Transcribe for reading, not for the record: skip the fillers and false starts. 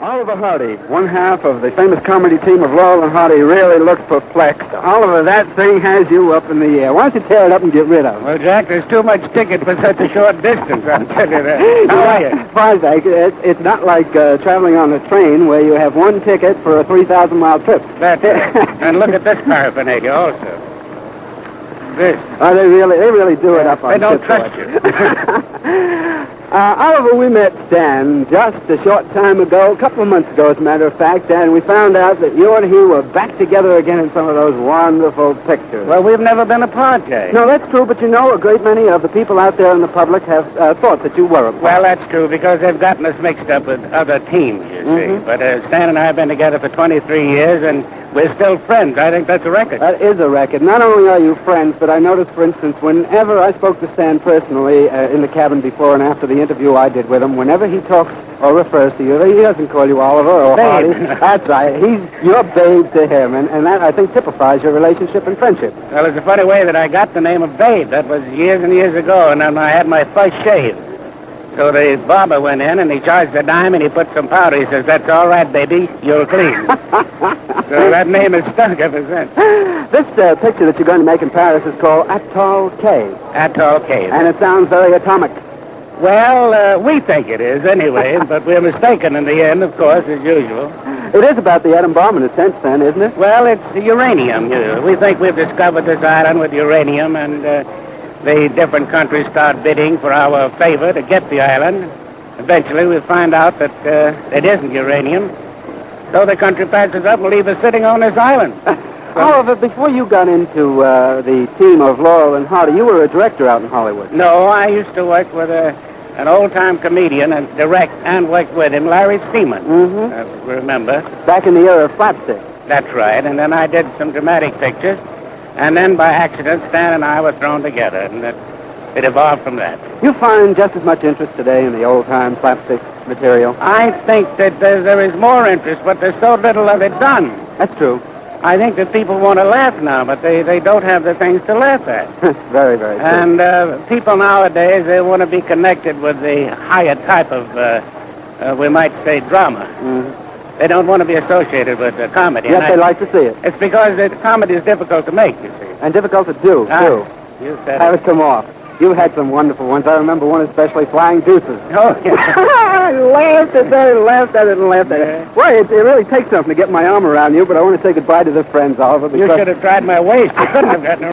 Oliver Hardy, one half of the famous comedy team of Laurel and Hardy, really looks perplexed. Oliver, that thing has you up in the air. Why don't you tear it up and get rid of it? Well, Jack, there's too much ticket for such a short distance, I'll tell you that. How are you? Fine, Zach. It's not like traveling on a train where you have one ticket for a 3,000-mile trip. That's it. And look at this paraphernalia also. This. Oh, they really do it up on They don't shipboard. trust you. Oliver, we met Stan just a short time ago, a couple of months ago, as a matter of fact, and we found out that you and he were back together again in some of those wonderful pictures. Well, we've never been apart, Jay. No, that's true, but you know, a great many of the people out there in the public have thought that you were apart. Well, that's true, because they've gotten us mixed up with other teams, you see. But Stan and I have been together for 23 years, and we're still friends. I think that's a record. That is a record. Not only are you friends, but I noticed, for instance, whenever I spoke to Stan personally in the cabin before and after the interview I did with him, whenever he talks or refers to you, he doesn't call you Oliver or Hardy. That's right. You're Babe to him, and that, I think, typifies your relationship and friendship. Well, it's a funny way that I got the name of Babe. That was years and years ago, and then I had my first shave. So the barber went in, and he charged a dime, and he put some powder. He says, "That's all right, baby. You'll clean." So that name has stuck ever since. This picture that you're going to make in Paris is called Atoll Cave. Atoll Cave. And it sounds very atomic. Well, we think it is anyway, but we're mistaken in the end, of course, as usual. It is about the atom bomb in a sense, then, isn't it? Well, it's uranium. We think we've discovered this island with uranium, and the different countries start bidding for our favor to get the island. Eventually, we find out that it isn't uranium. So the country passes up and leaves us sitting on this island. However, before you got into the team of Laurel and Hardy, you were a director out in Hollywood. No, I used to work with an old-time comedian and direct and work with him, Larry Seaman. Remember? Back in the era of slapstick. That's right. And then I did some dramatic pictures. And then by accident, Stan and I were thrown together, and it evolved from that. You find just as much interest today in the old-time slapstick material? I think that there is more interest, but there's so little of it done. That's true. I think that people want to laugh now, but they don't have the things to laugh at. Very, very true. And people nowadays, they want to be connected with the higher type of, we might say, drama. They don't want to be associated with comedy. Yes, they like to see it. It's because comedy is difficult to make, you see. And difficult to do, too. You said Have it come off. You've had some wonderful ones. I remember one especially, Flying Deuces. Oh, yeah. I laughed at that and laughed at it and laughed at it. Well, it really takes something to get my arm around you, but I want to say goodbye to the friends, Oliver. You should have tried my waist. You couldn't have gotten